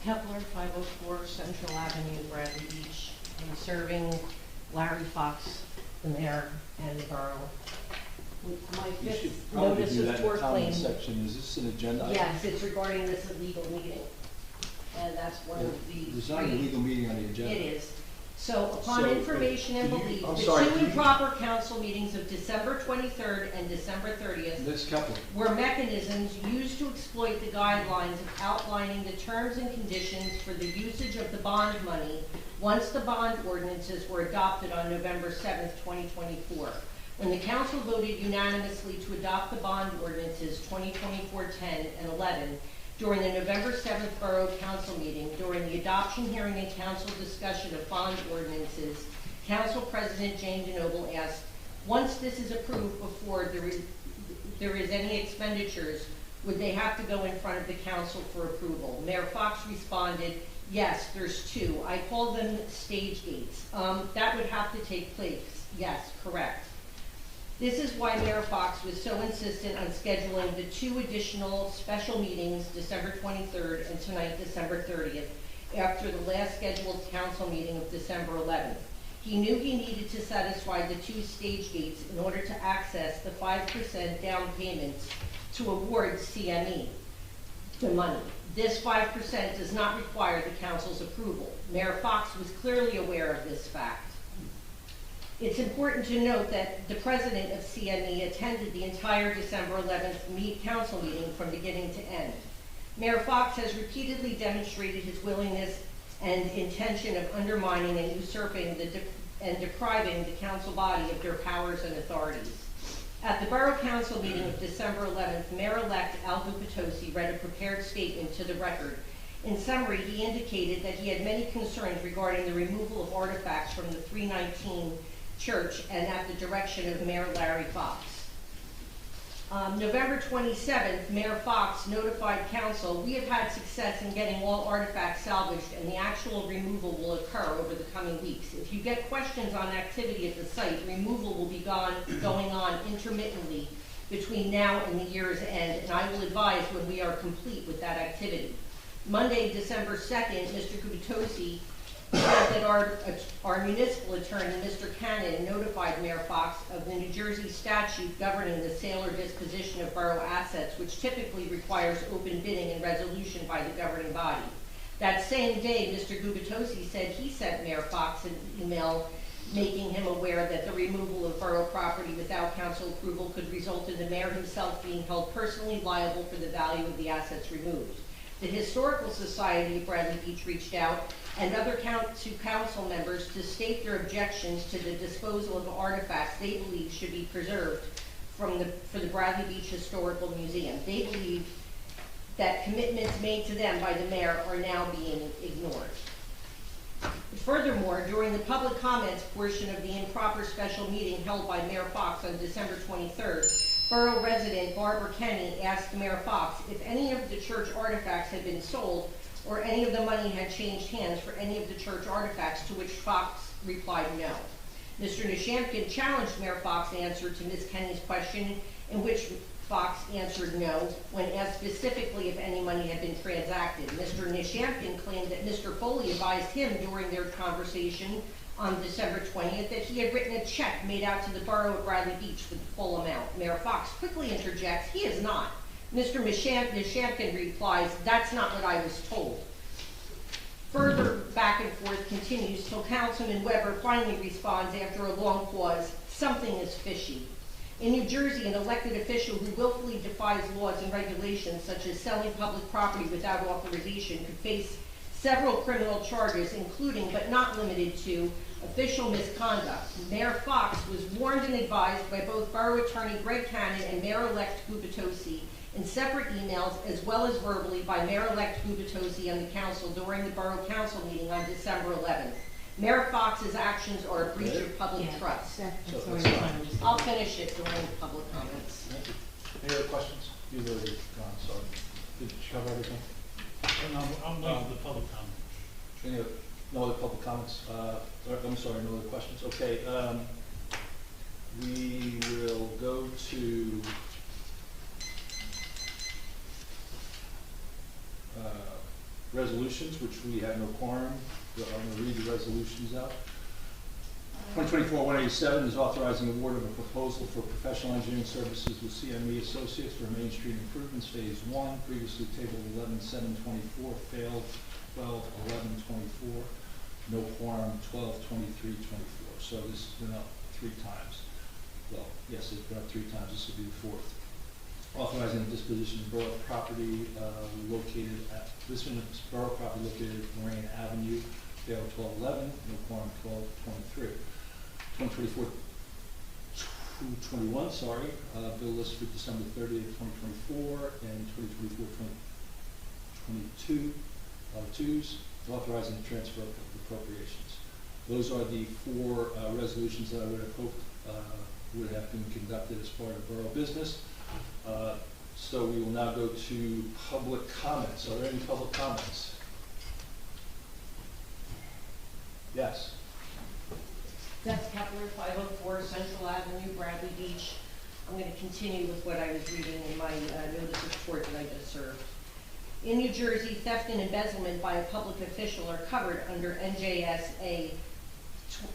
Kepler, 504 Central Avenue, Bradley Beach. I'm serving Larry Fox, the mayor, and the borough. With my You should fifth probably notice do of that in the tort comment claim. section. Is this an agenda item? Yes, it's regarding this illegal meeting. And that's one of the There's not an three. illegal meeting on the agenda. It is. So upon So, information and do you- belief, I'm the sorry, two do you- improper council meetings of December 23rd and December 30th Ms. Kepler, were mechanisms used to exploit the guidelines of outlining the terms and conditions for the usage of the bond money once the bond ordinances were adopted on November 7th, 2024. When the council voted unanimously to adopt the bond ordinances 2024-10 and 11 during the November 7th Borough Council meeting, during the adoption hearing and council discussion of bond ordinances, Council President Jane DeNoble asked, once this is approved before there is any expenditures, would they have to go in front of the council for approval? Mayor Fox responded, yes, there's two. I call them stage gates. That would have to take place. Yes, correct. This is why Mayor Fox was so insistent on scheduling the two additional special meetings, December 23rd and tonight, December 30th, after the last scheduled council meeting of December 11th. He knew he needed to satisfy the two stage gates in order to access the 5% down payments to award CME the money. This 5% does not require the council's approval. Mayor Fox was clearly aware of this fact. It's important to note that the president of CME attended the entire December 11th council meeting from beginning to end. Mayor Fox has repeatedly demonstrated his willingness and intention of undermining and usurping and depriving the council body of their powers and authorities. At the Borough Council meeting of December 11th, Mayor-elect Al Gupitosi read a prepared statement to the record. In summary, he indicated that he had many concerns regarding the removal of artifacts from the 319 church and at the direction of Mayor Larry Fox. November 27th, Mayor Fox notified council, we have had success in getting all artifacts salvaged and the actual removal will occur over the coming weeks. If you get questions on activity at the site, removal will be going on intermittently between now and the year's end, and I will advise when we are complete with that activity. Monday, December 2nd, Mr. Gubitosi said that our municipal attorney, Mr. Cannon, notified Mayor Fox of the New Jersey statute governing the sale or disposition of borough assets, which typically requires open bidding and resolution by the governing body. That same day, Mr. Gubitosi said he sent Mayor Fox an email making him aware that the removal of borough property without council approval could result in the mayor himself being held personally liable for the value of the assets removed. The Historical Society of Bradley Beach reached out and other council members to state their objections to the disposal of artifacts they believe should be preserved for the Bradley Beach Historical Museum. They believe that commitments made to them by the mayor are now being ignored. Furthermore, during the public comments portion of the improper special meeting held by Mayor Fox on December 23rd, Borough resident Barbara Kenny asked Mayor Fox if any of the church artifacts had been sold or any of the money had changed hands for any of the church artifacts, to which Fox replied no. Mr. Nishampkin challenged Mayor Fox's answer to Ms. Kenny's question, in which Fox answered no when asked specifically if any money had been transacted. Mr. Nishampkin claimed that Mr. Foley advised him during their conversation on December 20th that he had written a check made out to the borough of Bradley Beach for the full amount. Mayor Fox quickly interjects, he is not. Mr. Nishampkin replies, that's not what I was told. Further back and forth continues till Councilman Weber finally responds after a long pause, something is fishy. In New Jersey, an elected official who willfully defies laws and regulations, such as selling public property without authorization, could face several criminal charges, including but not limited to official misconduct. Mayor Fox was warned and advised by both Borough Attorney Greg Cannon and Mayor-elect Gubitosi in separate emails, as well as verbally by Mayor-elect Gubitosi and the council during the Borough Council meeting on December 11th. Mayor Fox's actions are a breach of public trust. I'll finish it during the public comments. Thank you. Any other questions? You've already gone, sorry. Did you cover everything? I'm waiting for the public comment. Any other, no other public comments? I'm sorry, no other questions. Okay, we will go to resolutions, which we have no quorum. I'm going to read the resolutions out. 2024-187 is authorizing award of a proposal for professional engineering services with CME Associates for Main Street improvements, Phase 1, previously tabled 11/7/24, failed 12/11/24, no quorum 12/23/24. So this has been up 3 times. Well, yes, it's been up 3 times. This will be the 4th. Authorizing the disposition of borough property located at Moraine Avenue, failed 12/11, no quorum 12/23. 2024-221, bill list for December 30th, 2024, and 2024-22 twos, authorizing the transfer of appropriations. Those are the 4 resolutions that I would have hoped would have been conducted as part of borough business. So we will now go to public comments. Are there any public comments? Yes. That's Kepler, 504 Central Avenue, Bradley Beach. I'm going to continue with what I was reading in my notice of tort that I just served. In New Jersey, theft and embezzlement by a public official are covered under NJSA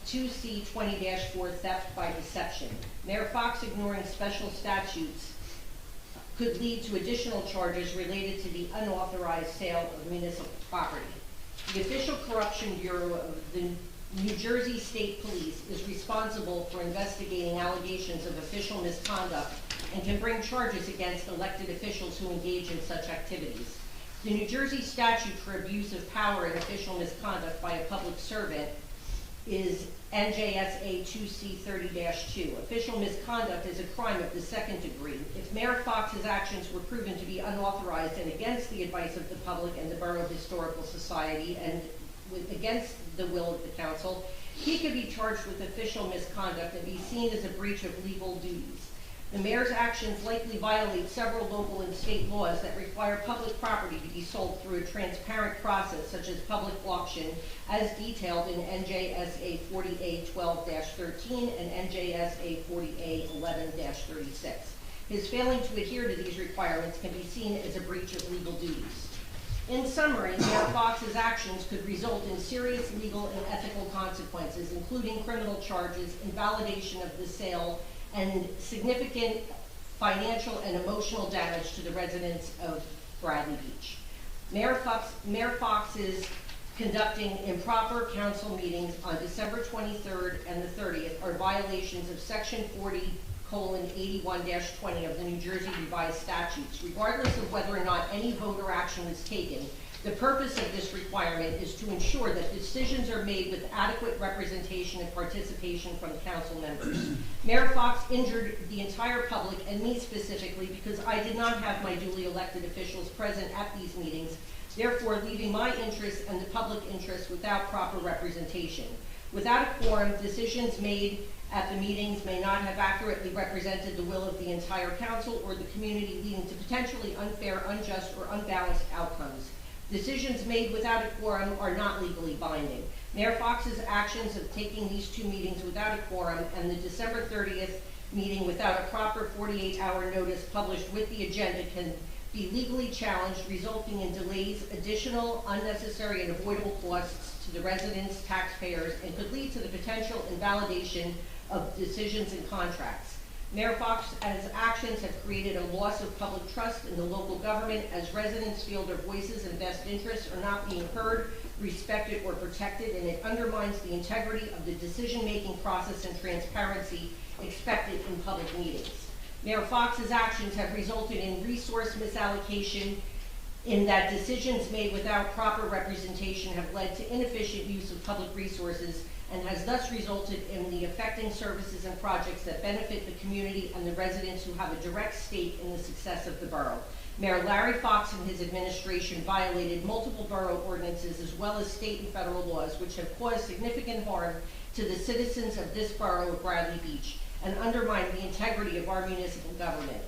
2C20-4, theft by deception. Mayor Fox ignoring special statutes could lead to additional charges related to the unauthorized sale of municipal property. The Official Corruption Bureau of the New Jersey State Police is responsible for investigating allegations of official misconduct and can bring charges against elected officials who engage in such activities. The New Jersey statute for abuse of power and official misconduct by a public servant is NJSA 2C30-2. Official misconduct is a crime of the 2nd degree. If Mayor Fox's actions were proven to be unauthorized and against the advice of the public and the Borough Historical Society and against the will of the council, he could be charged with official misconduct and be seen as a breach of legal duties. The mayor's actions likely violate several local and state laws that require public property to be sold through a transparent process, such as public auction, as detailed in NJSA 40A12-13 and NJSA 40A11-36. His failing to adhere to these requirements can be seen as a breach of legal duties. In summary, Mayor Fox's actions could result in serious legal and ethical consequences, including criminal charges, invalidation of the sale, and significant financial and emotional damage to the residents of Bradley Beach. Mayor Fox is conducting improper council meetings on December 23rd and the 30th are violations of Section 40:81-20 of the New Jersey Revised Statutes. Regardless of whether or not any voter action is taken, the purpose of this requirement is to ensure that decisions are made with adequate representation and participation from the council members. Mayor Fox injured the entire public and me specifically because I did not have my duly elected officials present at these meetings, therefore leaving my interests and the public interest without proper representation. Without a quorum, decisions made at the meetings may not have accurately represented the will of the entire council or the community, leading to potentially unfair, unjust, or unbalanced outcomes. Decisions made without a quorum are not legally binding. Mayor Fox's actions of taking these 2 meetings without a quorum and the December 30th meeting without a proper 48-hour notice published with the agenda can be legally challenged, resulting in delays, additional, unnecessary, and avoidable costs to the residents, taxpayers, and could lead to the potential invalidation of decisions and contracts. Mayor Fox's actions have created a loss of public trust in the local government as residents feel their voices and best interests are not being heard, respected, or protected, and it undermines the integrity of the decision-making process and transparency expected in public meetings. Mayor Fox's actions have resulted in resource misallocation in that decisions made without proper representation have led to inefficient use of public resources and has thus resulted in the affecting services and projects that benefit the community and the residents who have a direct stake in the success of the borough. Mayor Larry Fox and his administration violated multiple borough ordinances as well as state and federal laws, which have caused significant harm to the citizens of this borough of Bradley Beach and undermined the integrity of our municipal government.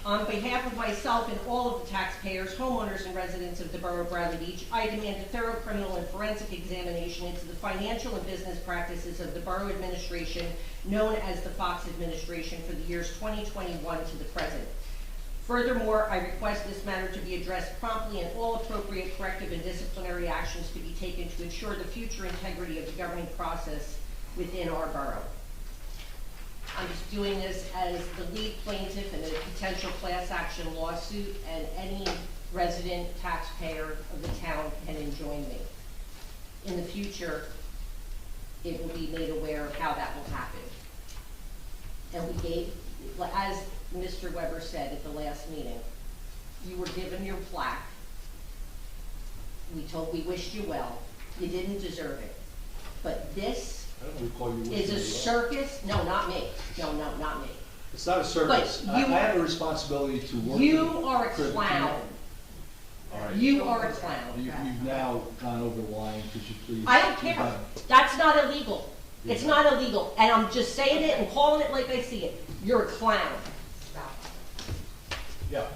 On behalf of myself and all of the taxpayers, homeowners, and residents of the Borough of Bradley Beach, I demand a thorough criminal and forensic examination into the financial and business practices of the Borough Administration, known as the Fox Administration, for the years 2021 to the present. Furthermore, I request this matter to be addressed promptly and all appropriate corrective and disciplinary actions to be taken to ensure the future integrity of the governing process within our borough. I'm just doing this as the lead plaintiff in a potential class action lawsuit, and any resident taxpayer of the town can join me. In the future, it will be made aware of how that will happen. And we gave, as Mr. Weber said at the last meeting, you were given your plaque. We wished you well. You didn't deserve it. But this I don't recall you. is a circus. No, not me. No, not me. It's not a circus. But I have a responsibility to work. You are a for the clown. community. All right. You are a clown. You've now gone over the line. Could you please? I don't care. That's not illegal. It's not illegal. And I'm just saying it and calling it like I see it. You're a clown. Yeah.